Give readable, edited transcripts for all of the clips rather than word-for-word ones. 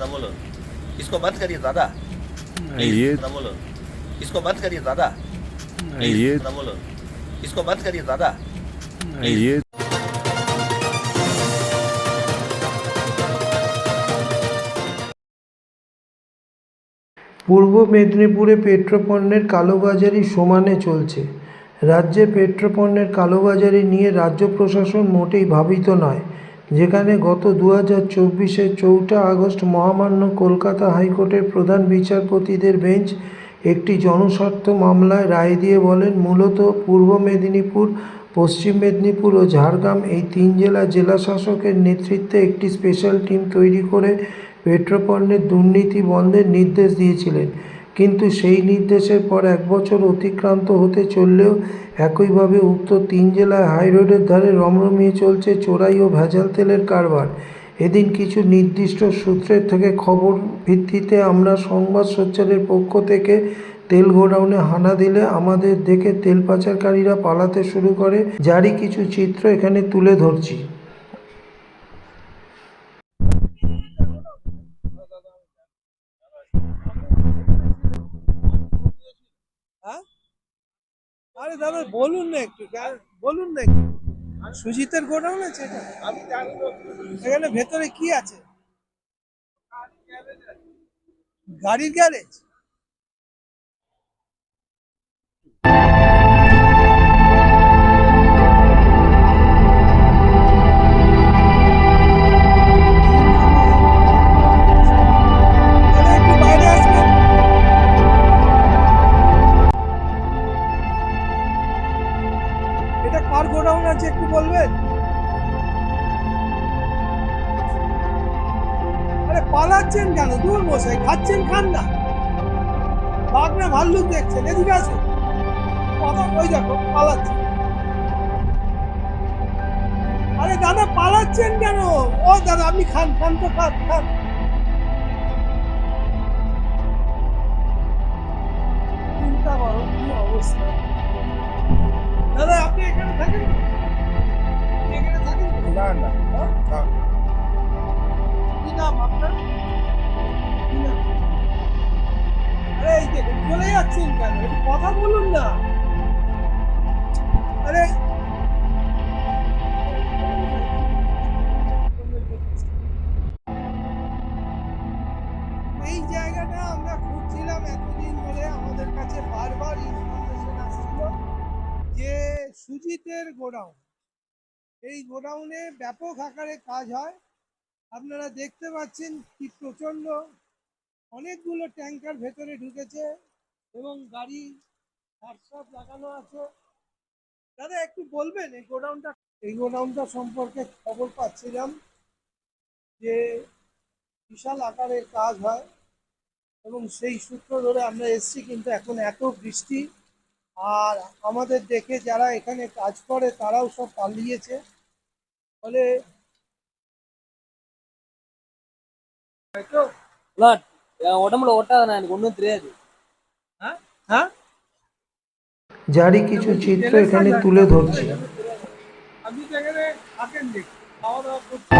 बोलो इसको बंद करिए दादा ये बोलो इसको बंद करिए दादा ये बोलो इसको बंद करिए दादा ये পূর্ব মেদিনীপুরে পেট্রোপণ্যের কালোবাজারি সমানে চলছে। রাজ্যে পেট্রোপণ্যের কালোবাজারি নিয়ে রাজ্য প্রশাসন মোটেই ভাবিত নয়, যেখানে গত 2024-এর 4 আগস্ট মহামান্য কলকাতা হাইকোর্টের প্রধান বিচারপতিদের বেঞ্চ একটি জনস্বার্থ মামলায় রায় দিয়ে বলেন, মূলত পূর্ব মেদিনীপুর, পশ্চিম মেদিনীপুর ও ঝাড়গ্রাম এই 3 জেলার জেলাশাসকের নেতৃত্বে একটি স্পেশাল টিম তৈরি করে পেট্রোপণ্যের দুর্নীতি বন্ধের নির্দেশ দিয়েছিলেন। কিন্তু সেই নির্দেশের পর 1 বছর অতিক্রান্ত হতে চললেও একইভাবে উক্ত 3 জেলায় হাইরোডের ধারে রমরমিয়ে চলছে চোরাই ও ভেজাল তেলের কারবার। এদিন কিছু নির্দিষ্ট সূত্রের থেকে খবর ভিত্তিতে আমরা সংবাদ সোচ্চারের পক্ষ থেকে তেল গোডাউনে হানা দিলে আমাদের দেখে তেল পাচারকারীরা পালাতে শুরু করে, যারই কিছু চিত্র এখানে তুলে ধরছি। আরে দাদা বলুন না একটু, বলুন না একটু। সুজিতের গোডাউন আছে এটা? এখানে ভেতরে কি আছে? গাড়ির গ্যারেজ? একটু বাইরে আসবেন। এটা কার গোডাউন আছে একটু বলবেন? আরে পালাচ্ছেন কেন? দূর মশাই, খাচ্ছেন খান না। বাঘ না ভাল্লুক দেখছেন? এদিকে আসুন। কথা ওই দেখো পালাচ্ছে। আরে দাদা পালাচ্ছেন কেন? ও দাদা আপনি খান, খান তো খান খান। চিন্তা করো কি অবস্থা। দাদা আপনি এখানে থাকেন? আপনি এখানে থাকেন? না না। কি নাম আপনার? কি নাম? আরে এই যে চলে যাচ্ছেন কেন? একটু কথা বলুন না। আরে এই জায়গাটা আমরা খুঁজছিলাম এতদিন ধরে, আমাদের কাছে বারবার ইনফরমেশন আসছিল যে সুজিতের গোডাউন, এই গোডাউনে ব্যাপক আকারে কাজ হয়। আপনারা দেখতে পাচ্ছেন কি প্রচন্ড অনেকগুলো ট্যাঙ্কার ভেতরে ঢুকেছে এবং গাড়ি সব লাগানো আছে। দাদা একটু বলবেন এই গোডাউনটা সম্পর্কে খবর পাচ্ছিলাম যে বিশাল আকারে কাজ হয় এবং সেই সূত্র ধরে আমরা এসছি, কিন্তু এখন এত বৃষ্টি আর আমাদের দেখে যারা এখানে কাজ করে তারাও সব পালিয়েছে। ফলে உடம்புல ஒட்டாத எனக்கு ஒன்றும் தெரியாது. হ্যাঁ হ্যাঁ যারই কিছু চিত্র এখানে তুলে ধরছি। আপনি তো এখানে থাকেন দেখি, খাওয়া দাওয়া করছেন।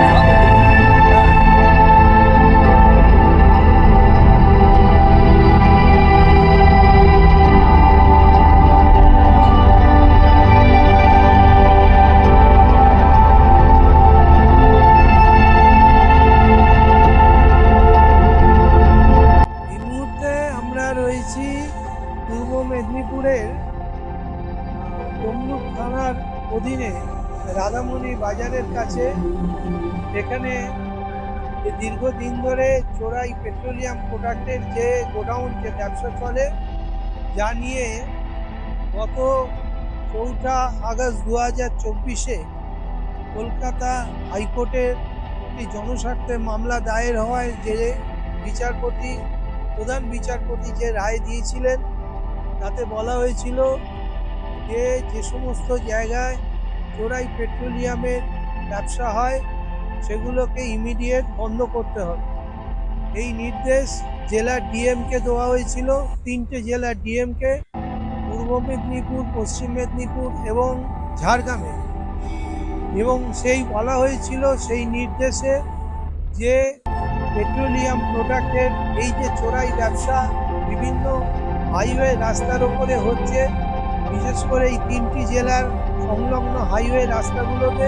এই মুহূর্তে আমরা রয়েছি পূর্ব মেদিনীপুরের তমলুক থানার অধীনে রাধামণি বাজারের কাছে। এখানে যে দীর্ঘদিন ধরে চোরাই পেট্রোলিয়াম প্রোডাক্টের যে গোডাউন, যে ব্যবসা চলে, যা নিয়ে গত 4 আগস্ট 2024-এ কলকাতা হাইকোর্টের একটি জনস্বার্থে মামলা দায়ের হওয়ায় যে প্রধান বিচারপতি যে রায় দিয়েছিলেন, তাতে বলা হয়েছিল যে যে সমস্ত জায়গায় চোরাই পেট্রোলিয়ামের ব্যবসা হয় সেগুলোকে ইমিডিয়েট বন্ধ করতে হবে। এই নির্দেশ জেলার ডিএমকে দেওয়া হয়েছিল, 3টে জেলার ডিএমকে, পূর্ব মেদিনীপুর, পশ্চিম মেদিনীপুর এবং ঝাড়গ্রামে। এবং সেই বলা হয়েছিল সেই নির্দেশে যে পেট্রোলিয়াম প্রোডাক্টের এই যে চোরাই ব্যবসা বিভিন্ন হাইওয়ে রাস্তার ওপরে হচ্ছে, বিশেষ করে এই 3টি জেলার সংলগ্ন হাইওয়ে রাস্তাগুলোতে,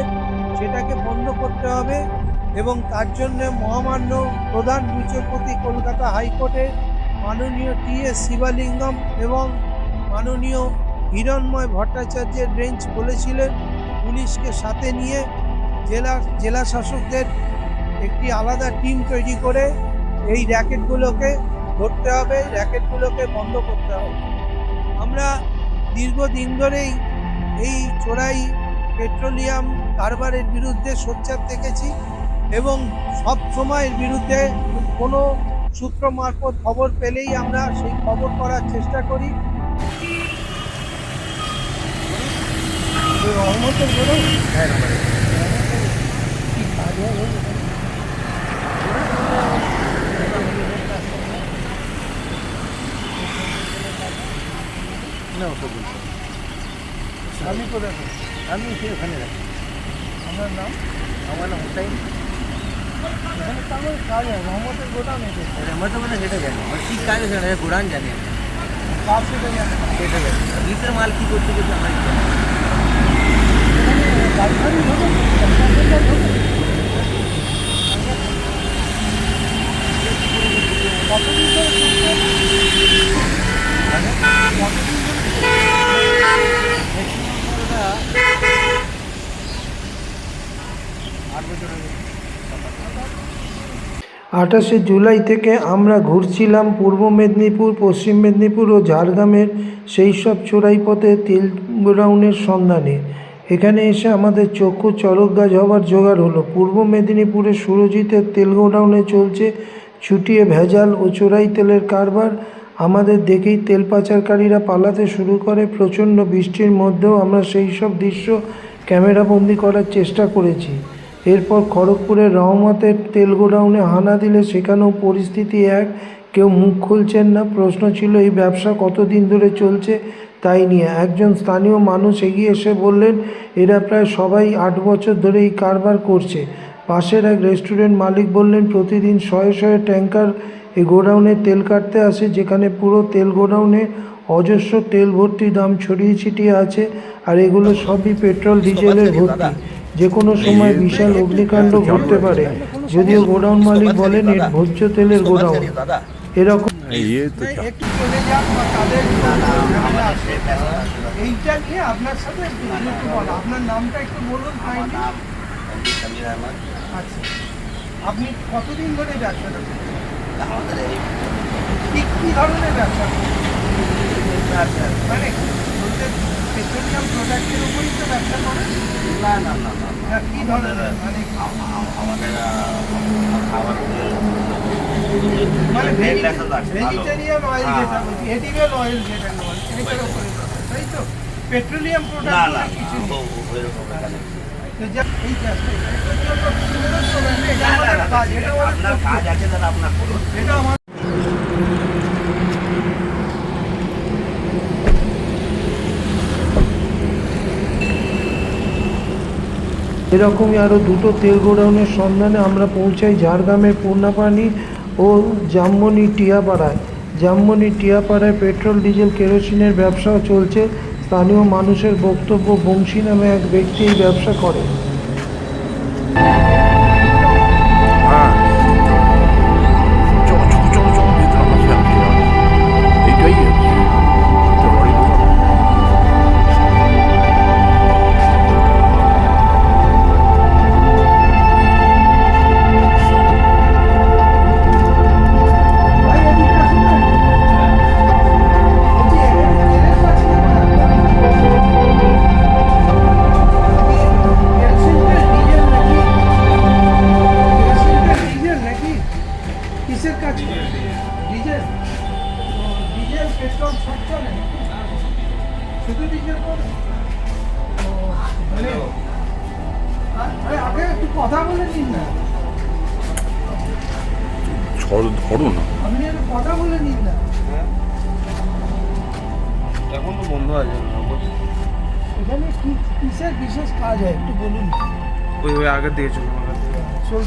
সেটাকে বন্ধ করতে হবে। এবং তার জন্য মহামান্য প্রধান বিচারপতি কলকাতা হাইকোর্টের মাননীয় টি.এস. শিবলিঙ্গম এবং মাননীয় হিরণময় ভট্টাচার্যের বেঞ্চ বলেছিলেন পুলিশকে সাথে নিয়ে জেলা শাসকদের একটি আলাদা টিম তৈরি করে এই র্যাকেটগুলোকে ধরতে হবে, র্যাকেটগুলোকে বন্ধ করতে হবে। আমরা দীর্ঘদিন ধরেই এই চোরাই পেট্রোলিয়াম কারবারের বিরুদ্ধে সোচ্চার থেকেছি এবং সব সময়ের বিরুদ্ধে কোনো সূত্র মারফত খবর পেলেই আমরা সেই খবর করার চেষ্টা করি। রহমতের গোড়ায় কি কাজ হয়? আমি কোথায় থাকি? আমি সেখানে রাখি। আমার নাম হুসাইন। এখানে তো আমার কাজ হয়, রহমতের গোদাম এটা। रमत मैंने सेटा जाने और की काय जाने गुडान जाने কাজ সেটা জানে না। सेटा जाने भीतर माल की করতে করতে আমার গাড়ি হবে, কন্ট্রাক্টর হবে। কতদিন ধরে করছেন? কতদিন ধরে? 28শে জুলাই থেকে আমরা ঘুরছিলাম পূর্ব মেদিনীপুর, পশ্চিম মেদিনীপুর ও ঝাড়গ্রামের সেই সব চোরাই পথে তেল গোডাউনের সন্ধানে। এখানে এসে আমাদের চক্ষু চড়ক গাছ হওয়ার জোগাড় হলো। পূর্ব মেদিনীপুরের সুরজিতের তেল গোডাউনে চলছে ছুটিয়ে ভেজাল ও চোরাই তেলের কারবার। আমাদের দেখেই তেল পাচারকারীরা পালাতে শুরু করে। প্রচণ্ড বৃষ্টির মধ্যেও আমরা সেই সব দৃশ্য ক্যামেরাবন্দি করার চেষ্টা করেছি। এরপর খড়গপুরের রহমতের তেল গোডাউনে হানা দিলে সেখানেও পরিস্থিতি এক, কেউ মুখ খুলছেন না। প্রশ্ন ছিল এই ব্যবসা কতদিন ধরে চলছে তাই নিয়ে। একজন স্থানীয় মানুষ এগিয়ে এসে বললেন এরা প্রায় সবাই 8 বছর ধরে এই কারবার করছে। পাশের এক রেস্টুরেন্ট মালিক বললেন প্রতিদিন শয়ে শয়ে ট্যাঙ্কার এই গোডাউনে তেল কাটতে আসে, যেখানে পুরো তেল গোডাউনে অজস্র তেল ভর্তি দাম ছড়িয়ে ছিটিয়ে আছে, আর এগুলো সবই পেট্রোল ডিজেলের ভর্তি। যে কোনো সময় বিশাল অগ্নিকাণ্ড ঘটতে পারে। যদিও গোডাউন মালিক বলেন এর ভোজ্য তেলের इसको बंद গোডাউন। करिए दादा। এরকম ये तो না, একটু চলে যান বা তাদের ঝামেলা আছে। এইটা নিয়ে আপনার সাথে একটু বলা। আপনার নামটা একটু বলুন কাইন্ডলি। समीर अहमद আচ্ছা, আপনি কতদিন ধরে ব্যবসাটা করছেন? আমাদের এই কি ধরনের ব্যবসা করছেন? মানে বলতে পেট্রোলিয়াম প্রোডাক্টের উপরই তো ব্যবসা করেন? না না না না না, কি ধরনের? মানে আমাদের খাবার মানে ভেজিটেরিয়ান অয়েল যেটা বলছি, এডিবল অয়েল যেটা বলছি, এটার উপরে ব্যবসা, তাই তো? পেট্রোলিয়াম না প্রোডাক্ট না কিছু নেই। ওইরকম এখানে তো এই চাষটা এটা আমাদের কাজ, এটা আপনার কাজ আছে দাদা, আপনার করুন। এটা আমার এরকমই আরও দুটো তেল গোডাউনের সন্ধানে আমরা পৌঁছাই ঝাড়গ্রামের পূর্ণাপানি ও জামমনি টিয়াপাড়ায়। জামমনি টিয়াপাড়ায় পেট্রোল ডিজেল কেরোসিনের ব্যবসাও চলছে। স্থানীয় মানুষের বক্তব্য বংশী নামে এক ব্যক্তি এই ব্যবসা করে। হ্যাঁ চলো চলো চলো চলো ভিতরে আমার ফ্যামিলি এইটাই আছে তো বড় দোকান। ভাই এদিকে আসুন না। বলছি, এখানে তেলের কাজ কি করেন? কেরোসিন তেল, ডিজেল নাকি? কেরোসিন তেল, ডিজেল নাকি? কিসের কাজ করেন? ডিজেল? তো ডিজেল, পেট্রোল সব চলে? শুধু ডিজেল করেন? তো মানে আরে আগে একটু কথা বলে নিন না। ধরো না আপনি একটু কথা বলে নিন না। এখন তো বন্ধ আছে এখানে কি কিসের বিশেষ কাজ হয় একটু বলুন। ওই আগের দিকে চলুন চল।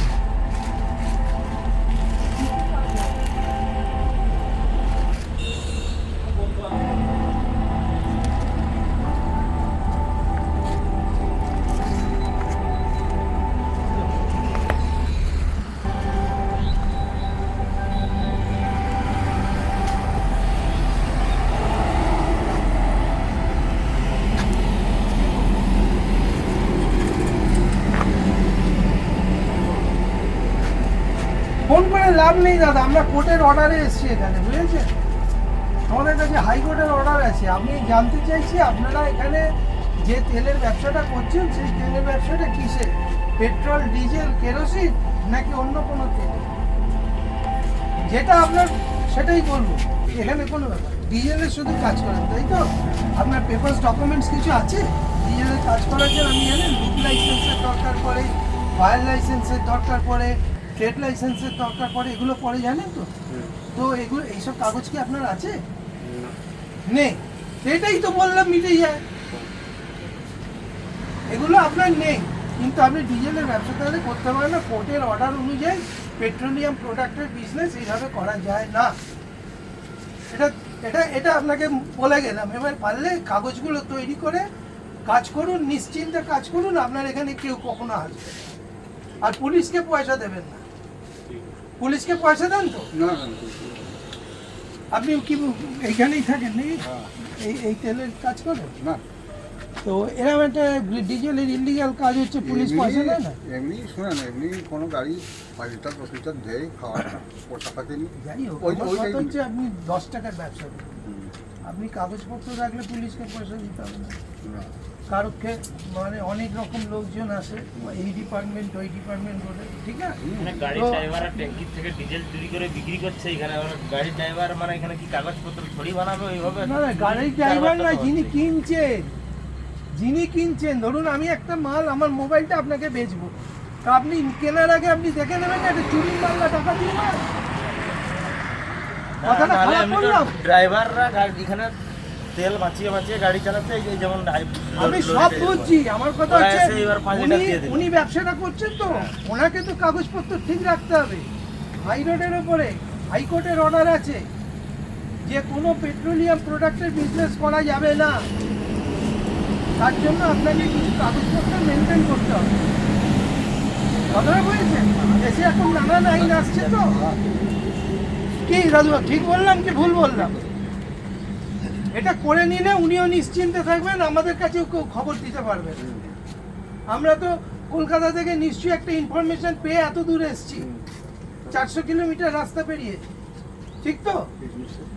লাভ নেই দাদা, আমরা কোর্টের অর্ডারে এসেছি এখানে, বুঝেছেন? আমাদের কাছে হাইকোর্টের অর্ডার আছে। আমি জানতে চাইছি আপনারা এখানে যে তেলের ব্যবসাটা করছেন সেই তেলের ব্যবসাটা কিসে? পেট্রোল, ডিজেল, কেরোসিন নাকি অন্য কোনো তেল? যেটা আপনার সেটাই বলবো, এখানে কোনো ব্যাপার। ডিজেলের শুধু কাজ করেন তাই তো? আপনার পেপারস ডকুমেন্টস কিছু আছে ডিজেলের কাজ করার জন্য? আমি জানেন বুক লাইসেন্সের দরকার পড়ে, ফায়ার লাইসেন্সের দরকার পড়ে, ট্রেড লাইসেন্সের দরকার পড়ে, এগুলো পরে জানেন তো? তো এগুলো এইসব কাগজ কি আপনার আছে? নেই, সেটাই তো বললাম, মিটে যায়। এগুলো আপনার নেই, কিন্তু আপনি ডিজেলের ব্যবসা তাহলে করতে পারেন না। কোর্টের অর্ডার অনুযায়ী পেট্রোলিয়াম প্রোডাক্টের বিজনেস এইভাবে করা যায় না। এটা এটা এটা আপনাকে বলে গেলাম। এবার পারলে কাগজগুলো তৈরি করে কাজ করুন, নিশ্চিন্তে কাজ করুন, আপনার এখানে কেউ কখনো আসবে না। আর পুলিশকে পয়সা দেবেন না। পুলিশকে পয়সা দেন তো? আপনি কি এইখানেই থাকেন নাকি? এই তেলের কাজ করেন না, তো? এরকম একটা ডিজেলের ইলিগাল কাজ হচ্ছে, পুলিশ পয়সা দেয় না? এমনি শোনেন, এমনি কোনো গাড়ি 5 লিটার 10 লিটার দেয় খাওয়ার ওটা পাতে নি। যাই হোক, ওই- আমার ওইটাই কথা হচ্ছে আপনি 10 টাকার ব্যবসা করেন, আপনি কাগজপত্র রাখলে পুলিশকে পয়সা দিতে হবে না। না, কারোকে মানে অনেক রকম লোকজন আসে, এই ডিপার্টমেন্ট ওই ডিপার্টমেন্ট বলে, ঠিক আছে? মানে গাড়ির তো- ড্রাইভার ট্যাঙ্কির থেকে ডিজেল চুরি করে বিক্রি করছে এখানে। আবার গাড়ির ড্রাইভার মানে এখানে কি কাগজপত্র থোড়ি বানাবে ওইভাবে? না না, গাড়ির ড্রাইভার না, যিনি কিনছেন, ধরুন আমি একটা মাল, আমার মোবাইলটা আপনাকে বেচবো, তা আপনি কেনার আগে আপনি দেখে নেবেন না এটা চুরির মাল না টাকা দিয়ে মাল? কথাটা খারাপ বললাম? ড্রাইভাররা এখানে তেল বাঁচিয়ে বাঁচিয়ে গাড়ি চালাচ্ছে, এই যেমন আমি সব বুঝছি, আমার কথা ওরা হচ্ছে এসে এবার 5 লিটার দিয়ে দিল। উনি ব্যবসাটা করছেন তো, ওনাকে তো কাগজপত্র ঠিক রাখতে হবে। হাই রোডের ওপরে হাইকোর্টের অর্ডার আছে যে কোনো পেট্রোলিয়াম প্রোডাক্টের বিজনেস করা যাবে না। তার জন্য আপনাকে কিছু কাগজপত্র মেনটেন করতে হবে। কথাটা বুঝেছেন? দেশে এখন নানান আইন আসছে তো। কি দাদু, ঠিক বললাম কি ভুল বললাম? এটা করে নিলে উনিও নিশ্চিন্তে থাকবেন, আমাদের কাছেও কেউ খবর দিতে পারবে না। আমরা তো কলকাতা থেকে নিশ্চয়ই একটা ইনফরমেশন পেয়ে এত দূরে এসেছি, 400 কিলোমিটার রাস্তা পেরিয়ে, ঠিক তো?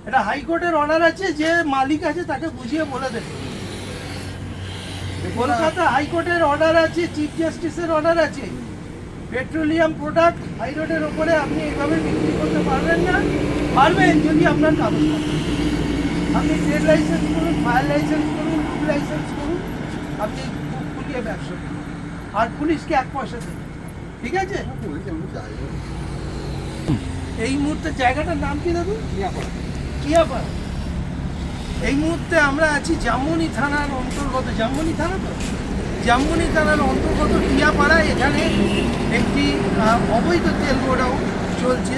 এটা হাইকোর্টের অর্ডার আছে, যে মালিক আছে তাকে বুঝিয়ে বলে দেবে। কলকাতা হাইকোর্টের অর্ডার আছে, চিফ জাস্টিসের অর্ডার আছে, পেট্রোলিয়াম প্রোডাক্ট হাই রোডের ওপরে আপনি এইভাবে বিক্রি করতে পারবেন না। পারবেন যদি আপনার কাগজপত্র, আপনি ট্রেড লাইসেন্স করুন, ফায়ার লাইসেন্স করুন, বুক লাইসেন্স করুন, আপনি বুক খুলিয়ে ব্যবসা করুন, আর পুলিশকে 1 পয়সা দেবেন, ঠিক আছে? পুলিশ এমনি যায় না। এই মুহূর্তে জায়গাটার নাম কি দাদু? কিয়াপাড়া। এই মুহূর্তে আমরা আছি জামমনি থানার অন্তর্গত, জামমনি থানা তো, জামমনি থানার অন্তর্গত কিয়াপাড়া। এখানে একটি অবৈধ তেল গোডাউন চলছে,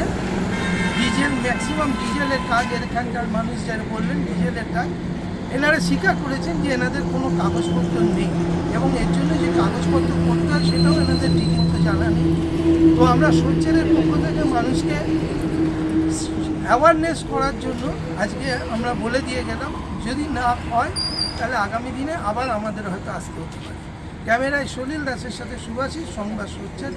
ডিজেল, ম্যাক্সিমাম ডিজেলের কাজ। এখানকার মানুষ যারা বললেন ডিজেলের কাজ, এনারা স্বীকার করেছেন যে এনাদের কোনো কাগজপত্র নেই, এবং এর জন্য যে কাগজপত্র করতে হয় সেটাও এনাদের ঠিকমতো জানা নেই। তো আমরা সোচ্চারের পক্ষ থেকে মানুষকে অ্যাওয়ারনেস করার জন্য আজকে আমরা বলে দিয়ে গেলাম, যদি না হয় তাহলে আগামী দিনে আবার আমাদের হয়তো আসতে হতে পারে। ক্যামেরায় সলিল দাসের সাথে সুভাষিস, সংবাদ সোচ্চার।